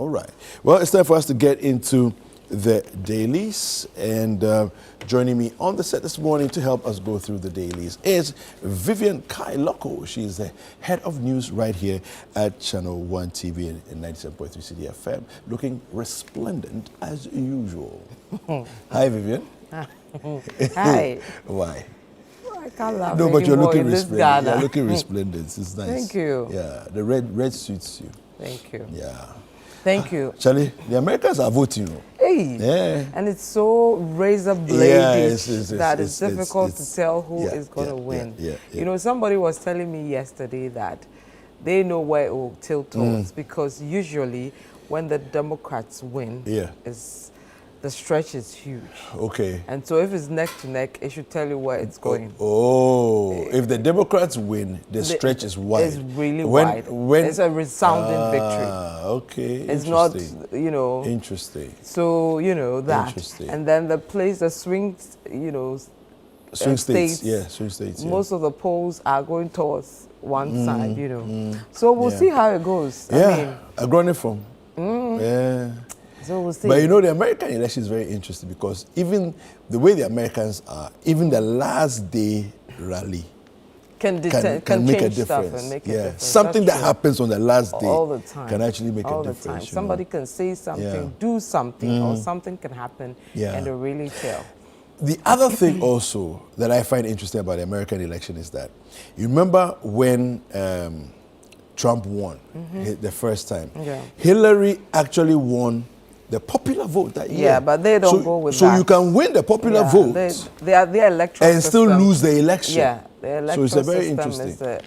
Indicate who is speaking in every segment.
Speaker 1: All right. Well, it's time for us to get into the dailies. And joining me on the set this morning to help us go through the dailies is Vivian Kailoko. She's the head of news right here at ChannelOne TV in 97.3 CDFM, looking resplendent as usual. Hi, Vivian.
Speaker 2: Hi.
Speaker 1: Why?
Speaker 2: I can't laugh
Speaker 1: No, but you're looking
Speaker 2: resplendent.
Speaker 1: You're looking resplendent. It's nice.
Speaker 2: Thank you.
Speaker 1: Yeah, the red suits you.
Speaker 2: Thank you.
Speaker 1: Yeah.
Speaker 2: Thank you.
Speaker 1: Charlie, the Americans are voting.
Speaker 2: Hey.
Speaker 1: Yeah.
Speaker 2: And it's so razor blade that it's difficult to tell who is going to win. You know, somebody was telling me yesterday that they know where it will tilt towards because usually when the Democrats win, the stretch is huge. Okay. And so if it's neck to neck, it should tell you where it's going.
Speaker 1: If the Democrats win, the stretch is wide. It's
Speaker 2: really wide. It's a resounding victory.
Speaker 1: Okay.
Speaker 2: It's not, you know.
Speaker 1: Interesting.
Speaker 2: So, you know, that.
Speaker 1: Interesting.
Speaker 2: And then the swing, you know,
Speaker 1: swing states. Yeah, swing states.
Speaker 2: Most of the polls are going towards one side, you know. So we'll see how it goes.
Speaker 1: I mean, from. Yeah.
Speaker 2: So we'll see.
Speaker 1: But you know, the American election is very interesting because even the way the Americans are, even the last day rally can make a difference. And make a difference. Something that happens on the last day all the time can actually make a difference. All the time.
Speaker 2: Somebody can say something, do something, or something can happen, and they really tell.
Speaker 1: The other thing also that I find interesting about the American election is that, you remember when Trump won the first time, Hillary actually won the popular vote that year.
Speaker 2: Yeah, but they don't go with that.
Speaker 1: So you can win the popular vote
Speaker 2: their electoral
Speaker 1: and still lose the election.
Speaker 2: Yeah, the electoral
Speaker 1: so it's a very
Speaker 2: system
Speaker 1: interesting.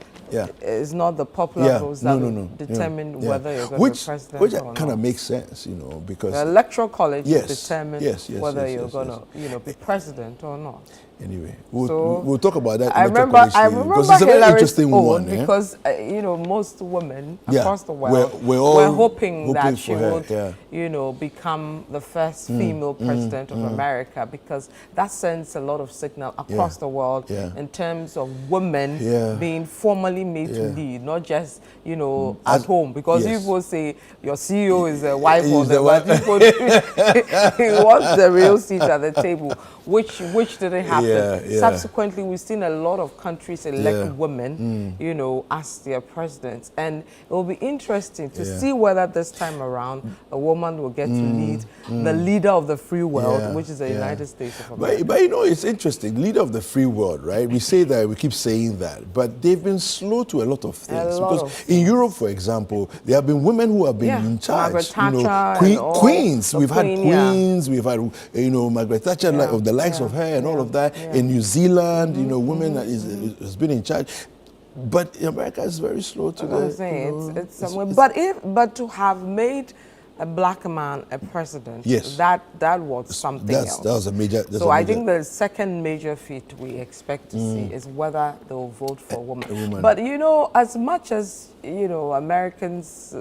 Speaker 2: It's not the popular votes that determine whether you're going to be president
Speaker 1: which
Speaker 2: or not.
Speaker 1: kind of makes sense, you know, because
Speaker 2: the electoral college will determine whether you're going to, you know, be president or not.
Speaker 1: Anyway, we'll talk about that.
Speaker 2: I remember
Speaker 1: because it's a very interesting one.
Speaker 2: Because you know, most women across the world were hoping that she would, you know, become the first female president of America, because that sends a lot of signal across the world in terms of women being formally made to lead, not just, you know, at home. Because people say your CEO is a wife or the wife. He wants the real seat at the table, which didn't happen. Subsequently, we've seen a lot of countries elect women, you know, as their presidents, and it will be interesting to see whether this time around a woman will get to lead the leader of the free world, which is the United States of America.
Speaker 1: But you know, it's interesting, leader of the free world, right? We say that, we keep saying that, but they've been slow to a lot of things. Because in Europe, for example, there have been women who have been in charge. You know, queens. We've had queens. We've had, you know, Margaret Thatcher, of the likes of her, and all of that. In New Zealand, you know, women has been in charge. But America is very slow to
Speaker 2: but to have made a black man a president, that was something else.
Speaker 1: That was a major.
Speaker 2: So I think the second major feat we expect to see is whether they will vote for a woman. But you know, as much as, you know, Americans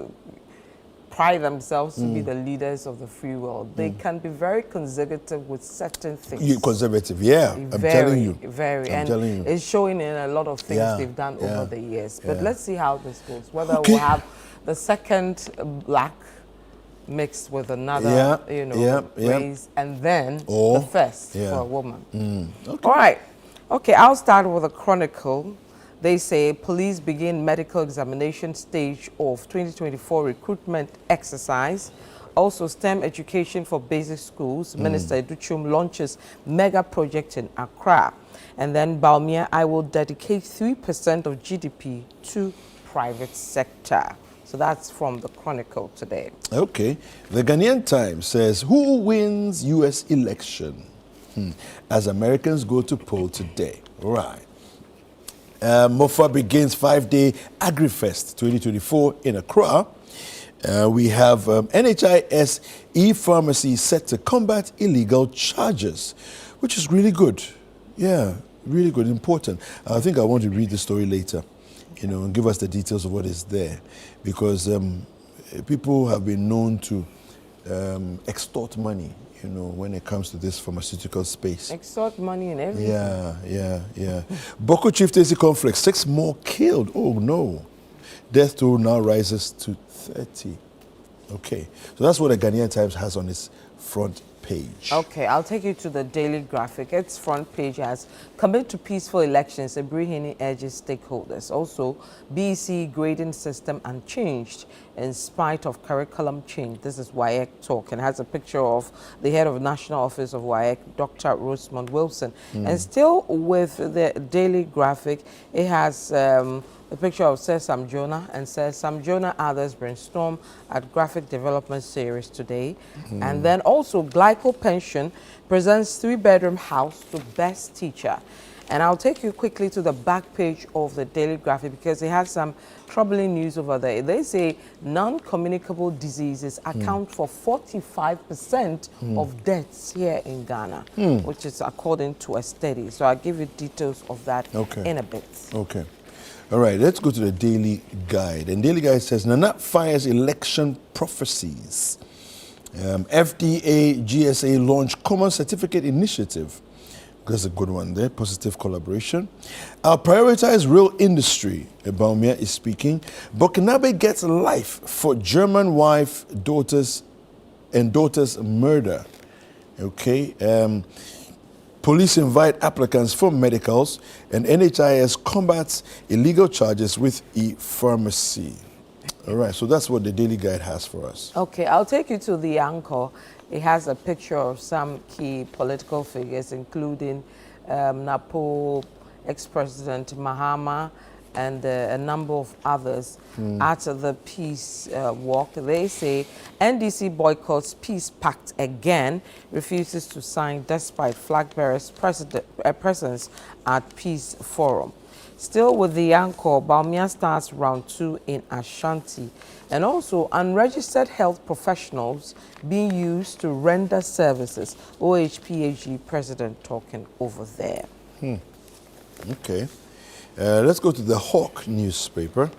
Speaker 2: pride themselves to be the leaders of the free world, they can be very conservative with certain things.
Speaker 1: Conservative, I'm telling you.
Speaker 2: And it's showing in a lot of things they've done over the years. But let's see how this goes. Whether we'll have the second black mixed with another, you know, race, and then the first for a woman. All right. Okay, I'll start with a chronicle. They say police begin medical examination stage of 2024 recruitment exercise. Also, STEM education for basic schools. Minister Educhum launches mega project in Accra. And then Balmia, I will dedicate 3% of GDP to private sector. So that's from the Chronicle today. Okay.
Speaker 1: The Ghanaian Times says, who wins U.S. election? As Americans go to poll today. Right. MOFA begins 5-day AgriFest 2024 in Accra. We have NHIS e-pharmacy set to combat illegal charges, which is really good. Yeah, really good, important. I think I want to read the story later, you know, and give us the details of what is there, because people have been known to extort money, you know, when it comes to this pharmaceutical space.
Speaker 2: Extort money and everything.
Speaker 1: Yeah. Boko Chieftaincy conflict, 6 more killed. Oh no. Death toll now rises to 30. Okay. So that's what the Ghanaian Times has on its front page.
Speaker 2: Okay, I'll take you to the Daily Graphic. Its front page has commit to peaceful elections. Ebrihini urges stakeholders. Also, BEC grading system unchanged in spite of curriculum change. This is WAEC talk and has a picture of the head of the National Office of WAEC, Dr. Rosemond Wilson. And still with the Daily Graphic, it has a picture of Sir Sam Jonah, and Sir Sam Jonah others brainstorm at Graphic Development Series today. And then also Glyco Pension presents 3-bedroom house to best teacher. And I'll take you quickly to the back page of the Daily Graphic because it has some troubling news over there. They say non-communicable diseases account for 45% of deaths here in Ghana, which is according to a study. So I'll give you details of that in a bit.
Speaker 1: Okay. All right, let's go to the Daily Guide. And Daily Guide says, Nana fires election prophecies. FDA, GSA launch Common Certificate Initiative. That's a good one there, positive collaboration. I'll prioritize real industry. Baumia is speaking. Burkinabe gets life for German wife, daughters murder. Okay. Police invite applicants for medicals, and NHIS combats illegal charges with e-pharmacy. All right, so that's what the Daily Guide has for us.
Speaker 2: Okay, I'll take you to the anchor. It has a picture of some key political figures, including Napo, ex-President Mahama, and a number of others at the peace walk. They say NDC boycotts peace pact again, refuses to sign despite flag bearers' presence at peace forum. Still with the anchor, Baumia starts round 2 in Ashanti. And also unregistered health professionals being used to render services. OHPHG president talking over there.
Speaker 1: Okay. Let's go to the Hawk newspaper.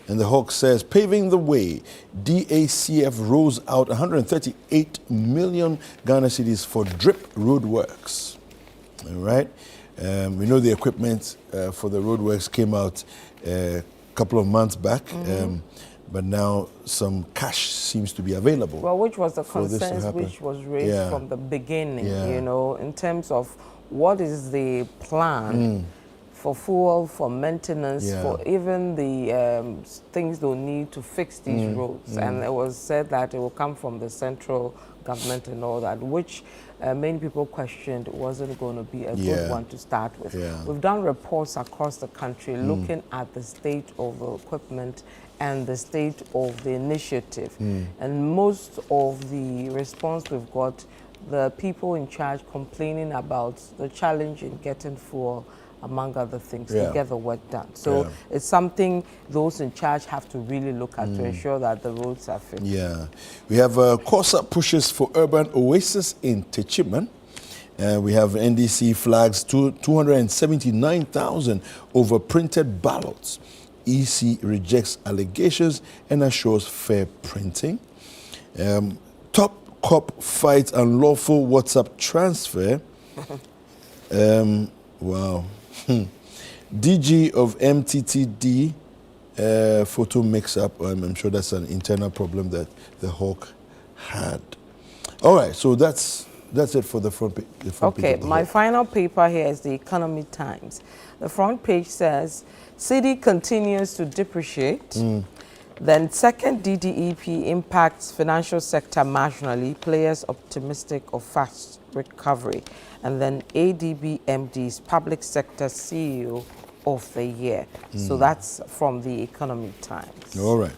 Speaker 1: And the Hawk says, paving the way, DACF rolls out 138 million Ghana cedis for drip road works. All right. We know the equipment for the road works came out a couple of months back, but now some cash seems to be available.
Speaker 2: Well, which was the concerns which was raised from the beginning, you know, in terms of what is the plan for fuel, for maintenance, for even the things they'll need to fix these roads. And it was said that it will come from the central government and all that, which many people questioned wasn't going to be a good one to start with. We've done reports across the country looking at the state of the equipment and the state of the initiative. And most of the response we've got, the people in charge complaining about the challenge in getting fuel, among other things, to get the work done. So it's something those in charge have to really look at to ensure that the roads are fixed.
Speaker 1: Yeah. We have COSA pushes for urban oasis in Techiman. We have NDC flags 279,000 overprinted ballots. EC rejects allegations and assures fair printing. Top cop fights unlawful WhatsApp transfer. Wow. DG of MTTD photo mix-up. I'm sure that's an internal problem that the Hawk had. All right, so that's it for the front page.
Speaker 2: Okay, my final paper here is the Economy Times. The front page says, cedi continues to depreciate. Then second DDEP impacts financial sector marginally, players optimistic of fast recovery. And then ADB MD's public sector CEO of the year. So that's from the Economy Times.
Speaker 1: All right.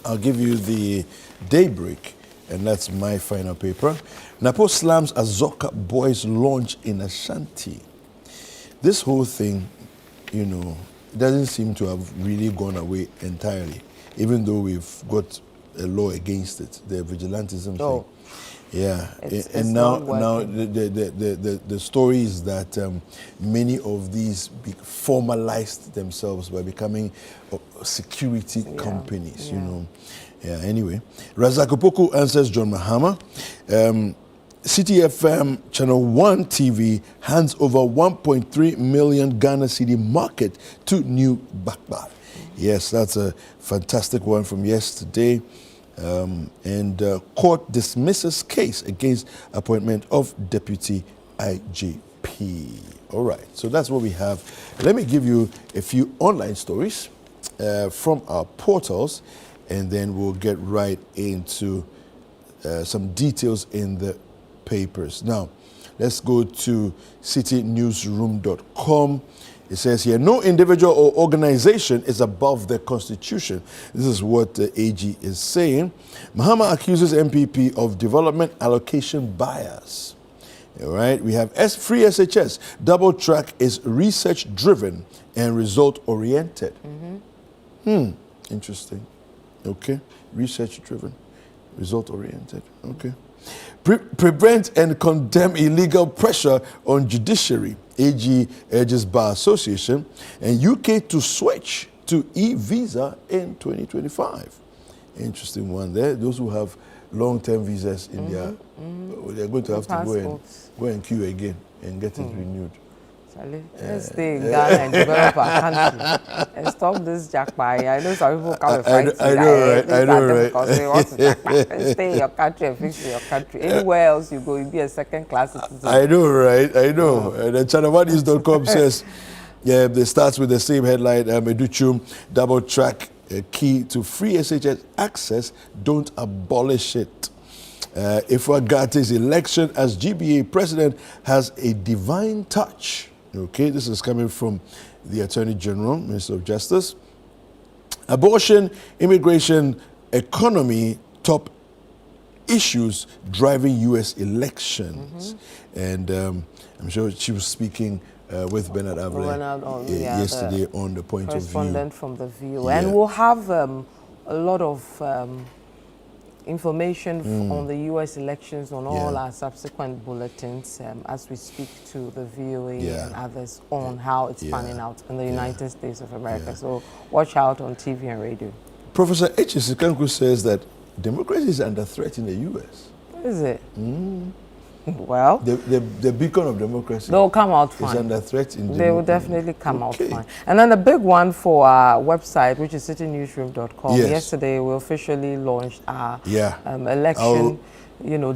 Speaker 1: I'll give you the Daybreak, and that's my final paper. Napo slams Azoka boys launch in Ashanti. This whole thing, you know, doesn't seem to have really gone away entirely, even though we've got a law against it, the vigilantism thing. Yeah, it's now the story is that many of these formalized themselves by becoming security companies, you know. Yeah, anyway. Razak Opoku answers John Mahama. CTFM ChannelOne TV hands over 1.3 million Ghana cedi market to new Bakbar. Yes, that's a fantastic one from yesterday. And court dismisses case against appointment of deputy IGP. All right, so that's what we have. Let me give you a few online stories from our portals, and then we'll get right into some details in the papers. Now, let's go to citynewsroom.com. It says here, no individual or organization is above the Constitution. This is what the AG is saying. Mahama accuses MPP of development allocation bias. All right, we have free SHS. Double track is research-driven and result-oriented. Interesting. Okay, research-driven, result-oriented. Okay. Prevent and condemn illegal pressure on judiciary. AG urges Bar Association and UK to switch to e-visa in 2025. Interesting one there. Those who have long-term visas in their, they're going to have to go and queue again and get it renewed.
Speaker 2: Let's stay in Ghana and develop our country and stop this jackpot. I know some people come and fight.
Speaker 1: I know, right?
Speaker 2: Because they want to jackpot. Stay in your country and fix your country. Anywhere else you go, you'll be a second-class citizen.
Speaker 1: I know, right? I know. And ChannelOne says, yeah, they starts with the same headline, Educhum, double track, key to free SHS access, don't abolish it. Ifwagate's election as GBA president has a divine touch. Okay, this is coming from the Attorney General, Minister of Justice. Abortion, immigration, economy, top issues driving U.S. elections. And I'm sure she was speaking with Bernard Avle yesterday on the point of view.
Speaker 2: Correspondent from The View. Yeah. And we'll have a lot of information on the U.S. elections on all our subsequent bulletins as we speak to the VOA and others on how it's panning out in the United States of America. So watch out on TV and radio.
Speaker 1: Professor H. Sikanku says that democracy is under threat in the U.S.
Speaker 2: Is it? Well,
Speaker 1: the beacon of democracy.
Speaker 2: They'll come out fine.
Speaker 1: Is under threat in
Speaker 2: They will definitely come out fine. And then the big one for our website, which is citynewsroom.com.
Speaker 1: Yes.
Speaker 2: Yesterday, we officially launched our election,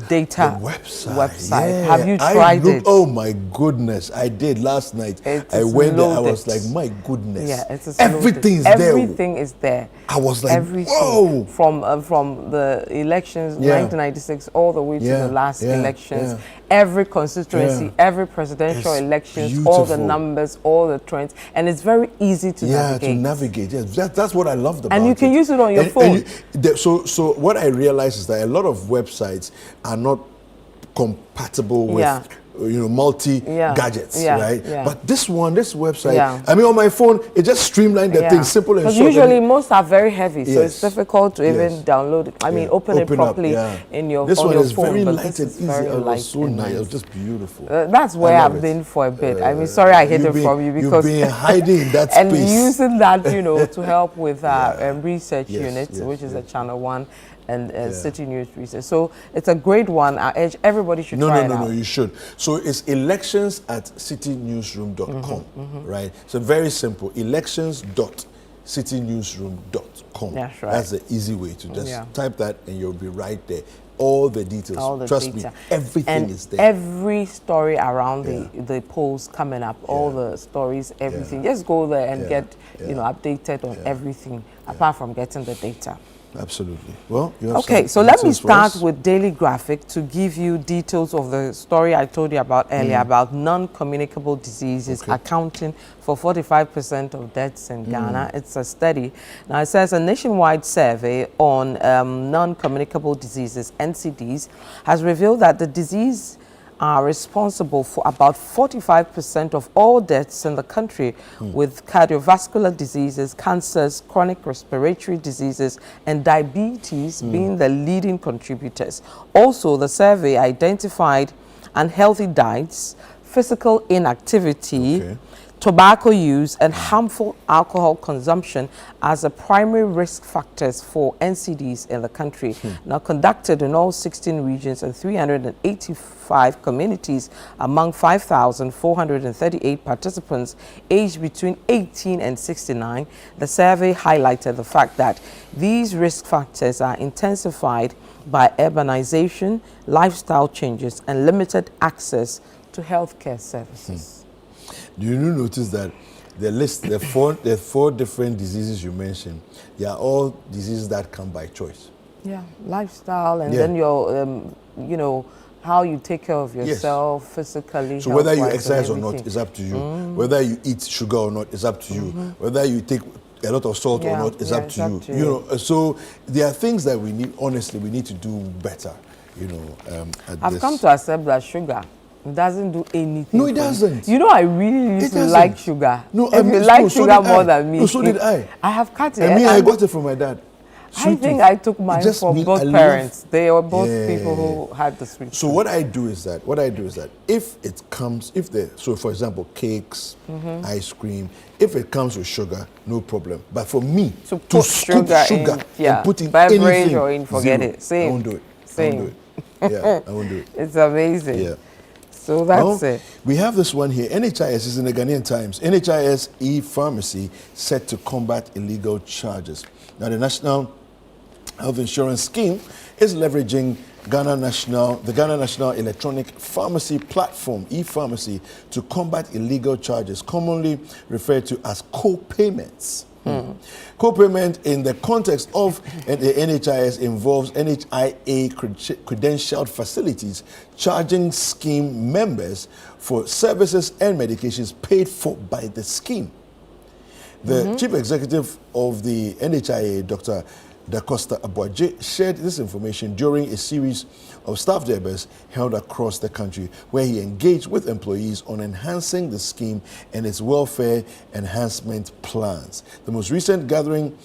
Speaker 2: data website.
Speaker 1: Yeah.
Speaker 2: Have you tried it?
Speaker 1: Oh my goodness, I did last night. I went there. I was like, my goodness.
Speaker 2: Yeah, it's
Speaker 1: everything is there.
Speaker 2: Everything is there.
Speaker 1: I was like,
Speaker 2: everything. Whoa! From the elections, 1996, all the way to the last elections. Every constituency, every presidential elections, all the numbers, all the trends, and it's very easy to navigate.
Speaker 1: Yes, that's what I loved about it.
Speaker 2: And you can use it on your phone.
Speaker 1: So what I realized is that a lot of websites are not compatible with multi gadgets, right? But this website, I mean, on my phone, it just streamlined the thing, simple and short.
Speaker 2: Because usually most are very heavy, so it's difficult to even download it. I mean, open it properly in your
Speaker 1: this
Speaker 2: on
Speaker 1: one
Speaker 2: your
Speaker 1: is
Speaker 2: phone.
Speaker 1: very light and easy.
Speaker 2: It
Speaker 1: was so nice. It was just beautiful.
Speaker 2: That's where I've been for a bit. I mean, sorry I hid it from you because
Speaker 1: you've been hiding in that
Speaker 2: and
Speaker 1: space.
Speaker 2: using that, to help with our research units, which is at ChannelOne. And City News Research. So it's a great one. I urge everybody should try it out. No,
Speaker 1: you should. So it's elections at citynewsroom.com, right? So very simple, elections.citynewsroom.com.
Speaker 2: That's right.
Speaker 1: That's the easy way to just type that and you'll be right there. All the details. Trust me, everything is there.
Speaker 2: Every story around the polls coming up, all the stories, everything. Just go there and get, updated on everything, apart from getting the data.
Speaker 1: Absolutely. Well, you have
Speaker 2: okay, so let me start with Daily Graphic to give you details of the story I told you about earlier about non-communicable diseases accounting for 45% of deaths in Ghana. It's a study. Now, it says a nationwide survey on non-communicable diseases, NCDs, has revealed that the disease are responsible for about 45% of all deaths in the country, with cardiovascular diseases, cancers, chronic respiratory diseases, and diabetes being the leading contributors. Also, the survey identified unhealthy diets, physical inactivity, tobacco use and harmful alcohol consumption as the primary risk factors for NCDs in the country. Now conducted in all 16 regions and 385 communities among 5,438 participants aged between 18 and 69, the survey highlighted the fact that these risk factors are intensified by urbanization, lifestyle changes, and limited access to healthcare services.
Speaker 1: Do you notice that the four different diseases you mentioned, they are all diseases that come by choice?
Speaker 2: Yeah, lifestyle, and then your, you know, how you take care of yourself physically.
Speaker 1: So whether you exercise or not is up to you. Whether you eat sugar or not is up to you. Whether you take a lot of salt or not is up to you. You know, so there are things that we need. Honestly, we need to do better. You know,
Speaker 2: I've come to accept that sugar doesn't do anything.
Speaker 1: No, it doesn't.
Speaker 2: You know, I really used to like sugar.
Speaker 1: No,
Speaker 2: if you like sugar more than me.
Speaker 1: No, so did I.
Speaker 2: I have cut it.
Speaker 1: I mean, I got it from my dad.
Speaker 2: I think I took mine from both parents. They were both people who had the sweet.
Speaker 1: So what I do is that if it comes, so for example, cakes, ice cream, if it comes with sugar, no problem. But for me to scoop sugar and put in
Speaker 2: beverage
Speaker 1: anything,
Speaker 2: or in, forget
Speaker 1: zero.
Speaker 2: it. Same.
Speaker 1: I won't do it.
Speaker 2: Same.
Speaker 1: I won't do it. Yeah, I won't do it.
Speaker 2: It's amazing.
Speaker 1: Yeah.
Speaker 2: So that's it.
Speaker 1: We have this one here. NHIS is in the Ghanaian Times. NHIS e-pharmacy set to combat illegal charges. Now, the National Health Insurance Scheme is leveraging the Ghana National Electronic Pharmacy Platform, e-pharmacy, to combat illegal charges, commonly referred to as co-payments. Co-payment in the context of the NHIS involves NHIA credentialed facilities charging scheme members for services and medications paid for by the scheme. The chief executive of the NHIA, Dr. Da Costa Abuaje, shared this information during a series of staff debates held across the country, where he engaged with employees on enhancing the scheme and its welfare enhancement plans. The most recent gathering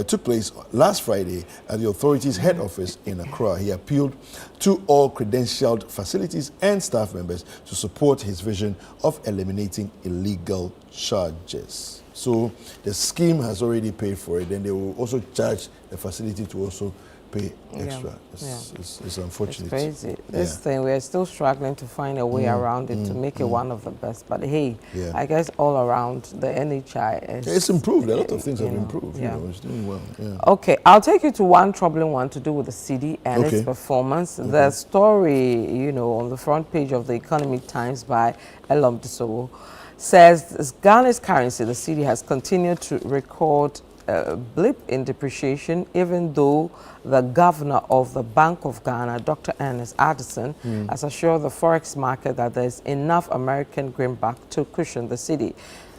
Speaker 1: took place last Friday at the authority's head office in Accra. He appealed to all credentialed facilities and staff members to support his vision of eliminating illegal charges. So the scheme has already paid for it, and they will also charge the facility to also pay extra. It's unfortunate.
Speaker 2: It's crazy. This thing, we're still struggling to find a way around it to make it one of the best. But hey, I guess all around the NHIS.
Speaker 1: It's improved. A lot of things have improved. You know, it's doing well.
Speaker 2: Okay, I'll take you to one troubling one to do with the city and its performance. The story, you know, on the front page of the Economic Times by Elom Disowo says Ghana's currency, the cedi, has continued to record a blip in depreciation, even though the governor of the Bank of Ghana, Dr. Ernest Addison, has assured the forex market that there's enough American greenback to cushion the cedi.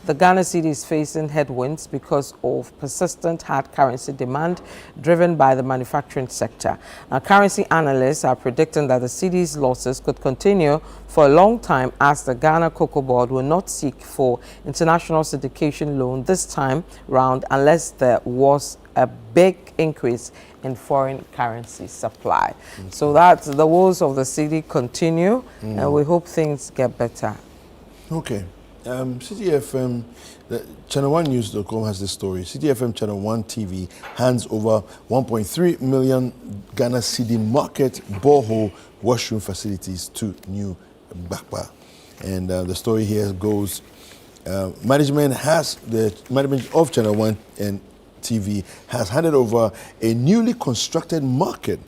Speaker 2: The Ghana cedi is facing headwinds because of persistent hard currency demand driven by the manufacturing sector. Now, currency analysts are predicting that the cedi's losses could continue for a long time, as the Ghana Cocoa Board will not seek for international syndication loan this time round unless there was a big increase in foreign currency supply. So that's the woes of the cedi continue, and we hope things get better.
Speaker 1: Okay. CTFM, ChannelOneNews.com has this story. CTFM ChannelOne TV hands over 1.3 million Ghana cedi market borehole washroom facilities to New Bakpa. And the story here goes, management of ChannelOne and TV has handed over a newly constructed market,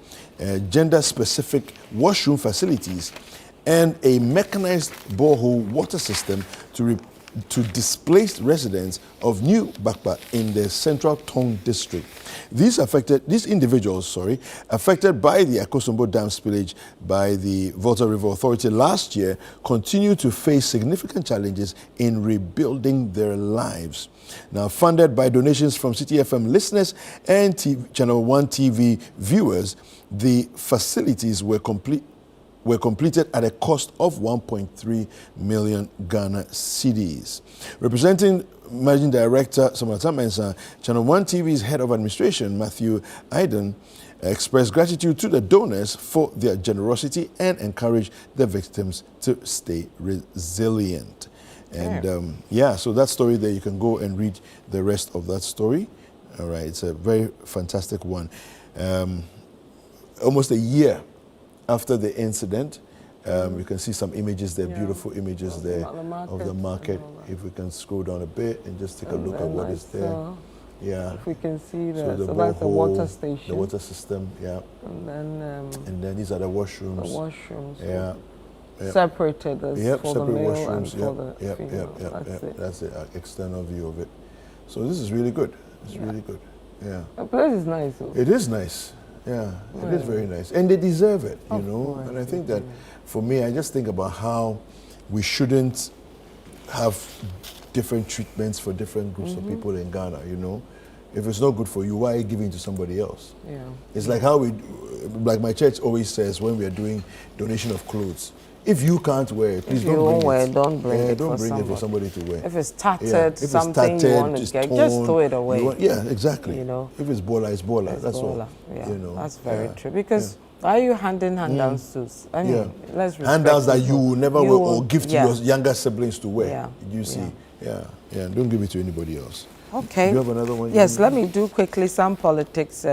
Speaker 1: gender-specific washroom facilities, and a mechanized borehole water system to displaced residents of New Bakpa in the Central Tong district. These individuals, affected by the Akosombo Dam spillage by the Volta River Authority last year, continue to face significant challenges in rebuilding their lives. Now, funded by donations from CTFM listeners and Channel One TV viewers, the facilities were completed at a cost of 1.3 million Ghana cedis. Representing Managing Director Samantha Mensah, Channel One TV's Head of Administration, Matthew Aiden, expressed gratitude to the donors for their generosity and encouraged the victims to stay resilient. And so that story there, you can go and read the rest of that story. All right, it's a very fantastic one. Almost a year after the incident, you can see some images there, beautiful images there of the market. If we can scroll down a bit and just take a look at what is there. Yeah.
Speaker 2: If we can see that, so that's the water station.
Speaker 1: The water system, yeah. And then these are the washrooms.
Speaker 2: The washrooms.
Speaker 1: Yeah.
Speaker 2: Separated as for the male
Speaker 1: washrooms.
Speaker 2: and for the female.
Speaker 1: That's the external view of it. So this is really good. It's really good. Yeah.
Speaker 2: The place is nice. Though.
Speaker 1: It is nice. Yeah, it is very nice. And they deserve it, you know. And I think that for me, I just think about how we shouldn't have different treatments for different groups of people in Ghana, you know. If it's not good for you, why are you giving to somebody else?
Speaker 2: Yeah.
Speaker 1: It's like how like my church always says when we are doing donation of clothes, if you can't wear it, please don't bring it.
Speaker 2: Don't bring it
Speaker 1: for somebody to wear.
Speaker 2: If it's tattered, something you want to get, just throw it away.
Speaker 1: Exactly.
Speaker 2: You know,
Speaker 1: if it's bola, it's bola. That's
Speaker 2: bola.
Speaker 1: all.
Speaker 2: Yeah,
Speaker 1: you know,
Speaker 2: that's very true. Because why are you handing handouts to? I mean, let's respect
Speaker 1: handouts that
Speaker 2: people.
Speaker 1: you will never wear or give to your younger siblings to wear.
Speaker 2: Yeah.
Speaker 1: You see, don't give it to anybody else.
Speaker 2: Okay.
Speaker 1: Do you have another one?
Speaker 2: Yes, let me do quickly some politics.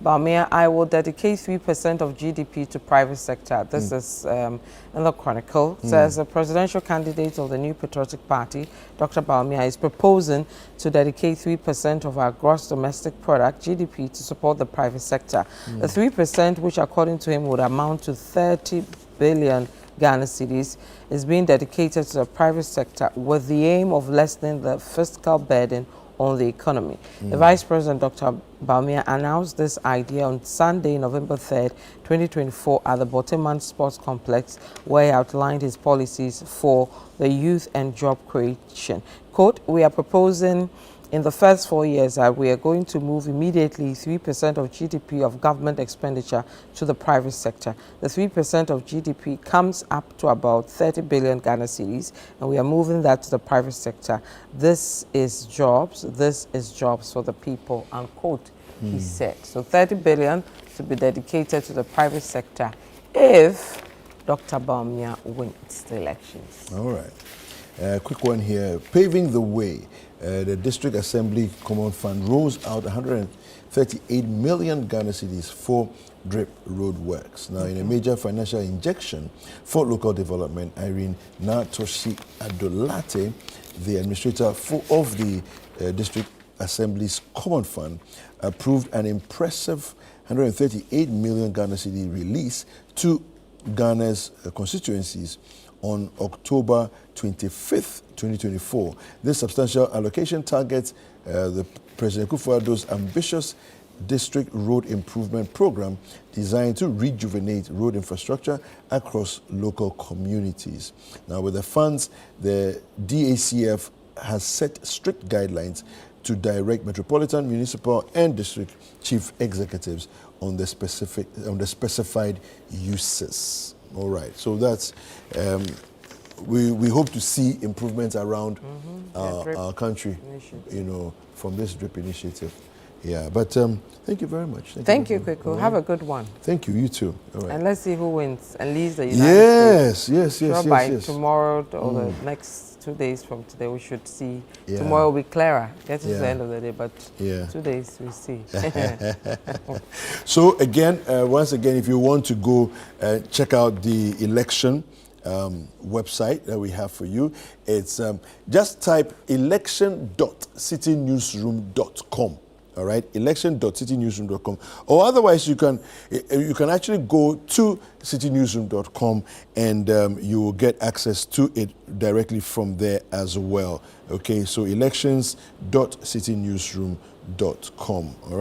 Speaker 2: Bawumia, I will dedicate 3% of GDP to private sector. This is in the Chronicle. Says the presidential candidate of the New Patriotic Party, Dr. Bawumia, is proposing to dedicate 3% of our gross domestic product, GDP, to support the private sector. The 3%, which according to him would amount to 30 billion Ghana cedis, is being dedicated to the private sector with the aim of lessening the fiscal burden on the economy. The Vice President, Dr. Bawumia, announced this idea on Sunday, November 3rd, 2024, at the Boteman Sports Complex, where he outlined his policies for the youth and job creation. Quote, we are proposing in the first 4 years that we are going to move immediately 3% of GDP of government expenditure to the private sector. The 3% of GDP comes up to about 30 billion Ghana cedis, and we are moving that to the private sector. This is jobs. This is jobs for the people, unquote, he said. So 30 billion to be dedicated to the private sector if Dr. Bawumia wins the elections.
Speaker 1: All right. Quick one here. Paving the way. The District Assembly Common Fund rolls out 138 million Ghana cedis for drip road works. Now, in a major financial injection for local development, Irene Natoshi Adolate, the administrator of the District Assembly's Common Fund, approved an impressive 138 million Ghana cedi release to Ghana's constituencies on October 25th, 2024. This substantial allocation targets the President Kufuor's ambitious district road improvement program designed to rejuvenate road infrastructure across local communities. Now, with the funds, the DACF has set strict guidelines to direct metropolitan, municipal, and district chief executives on the specified uses. All right, so that's we hope to see improvements around our country, you know, from this drip initiative. Yeah, but thank you very much.
Speaker 2: Thank you, Kweku. Right. Have a good one.
Speaker 1: Thank you. You too. All right.
Speaker 2: And let's see who wins and leads the United States.
Speaker 1: Yes.
Speaker 2: By tomorrow or the next 2 days from today, we should see. Tomorrow will be clearer. Get to the end of the day, but 2 days we see.
Speaker 1: So again, once again, if you want to go check out the election website that we have for you, it's just type election.citynewsroom.com. All right, election.citynewsroom.com, or otherwise you can actually go to citynewsroom.com and you will get access to it directly from there as well. Okay, so elections.citynewsroom.com. All right.